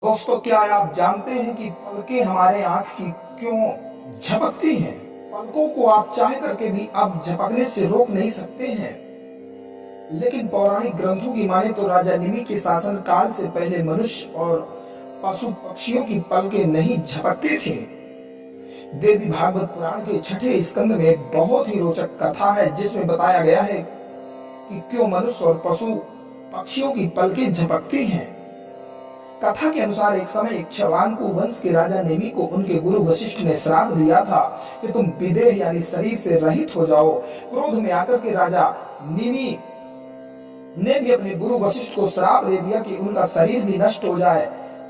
दोस्तों, क्या आप जानते हैं कि पलकें हमारे आंख की क्यों झपकती हैं? पलकों को आप चाह करके भी अब झपकने से रोक नहीं सकते हैं। लेकिन पौराणिक ग्रंथों की माने तो राजा निमि के शासन काल से पहले मनुष्य और पशु पक्षियों की पलकें नहीं झपकती थी। देवी भागवत पुराण के छठे स्कंद में एक बहुत ही रोचक कथा है, जिसमें बताया गया है कि क्यों मनुष्य और पशु पक्षियों की पलकें झपकती हैं। कथा के अनुसार एक समय इक्ष्वाकु वंश के राजा नेमि को उनके गुरु वशिष्ठ ने श्राप दिया था कि तुम विदेह यानी शरीर से रहित हो जाओ। क्रोध में आकर के राजा नेमि ने भी अपने गुरु वशिष्ठ को श्राप दे दिया कि उनका शरीर भी नष्ट हो जाए।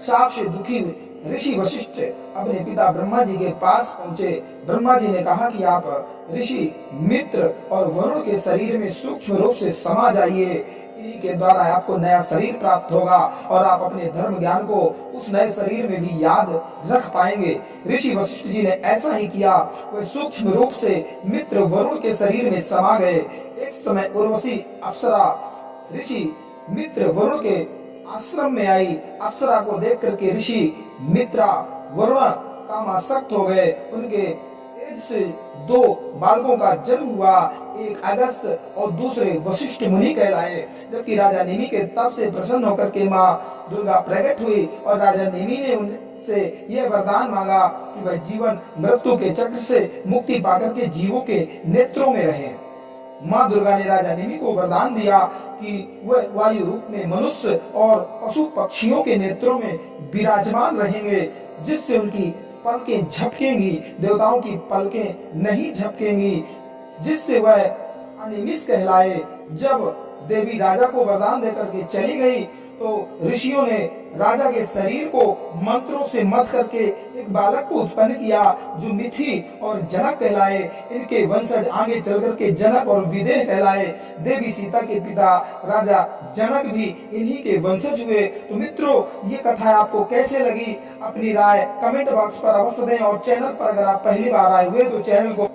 श्राप से दुखी ऋषि वशिष्ठ अपने पिता ब्रह्मा जी के पास पहुंचे। ब्रह्मा जी ने कहा कि आप ऋषि मित्र और वरुण के शरीर में सूक्ष्म रूप से समा जाइए, इन्हीं के द्वारा आपको नया शरीर प्राप्त होगा और आप अपने धर्म ज्ञान को उस नए शरीर में भी याद रख पाएंगे। ऋषि वशिष्ठ जी ने ऐसा ही किया। वे सूक्ष्म रूप से मित्र वरुण के शरीर में समा गए। एक समय उर्वशी अप्सरा ऋषि मित्र वरुण के आश्रम में आई। अप्सरा को देख करके ऋषि मित्रा वरुण कामासक्त हो गए। उनके तेज से दो बालकों का जन्म हुआ, एक अगस्त और दूसरे वशिष्ठ मुनि कहलाए। जबकि राजा नेमि के तप से प्रसन्न होकर के माँ दुर्गा प्रकट हुई और राजा नेमि ने उनसे यह वरदान मांगा कि वह जीवन मृत्यु के चक्र से मुक्ति पाकर के जीवों के नेत्रों में रहे। माँ दुर्गा ने राजा नेमि को वरदान दिया कि वह वायु रूप में मनुष्य और पशु पक्षियों के नेत्रों में विराजमान रहेंगे, जिससे उनकी पलकें झपकेंगी, देवताओं की पलकें नहीं झपकेंगी, जिससे वह अनिमिष कहलाए। जब देवी राजा को वरदान देकर के चली गई तो ऋषियों ने राजा के शरीर को मंत्रों से मथ करके एक बालक को उत्पन्न किया, जो मिथि और जनक कहलाए। इनके वंशज आगे चल करके जनक और विदेह कहलाए। देवी सीता के पिता राजा जनक भी इन्हीं के वंशज हुए। तो मित्रों, ये कथा आपको कैसे लगी? अपनी राय कमेंट बॉक्स पर अवश्य दें और चैनल पर अगर आप पहली बार आए हुए तो चैनल को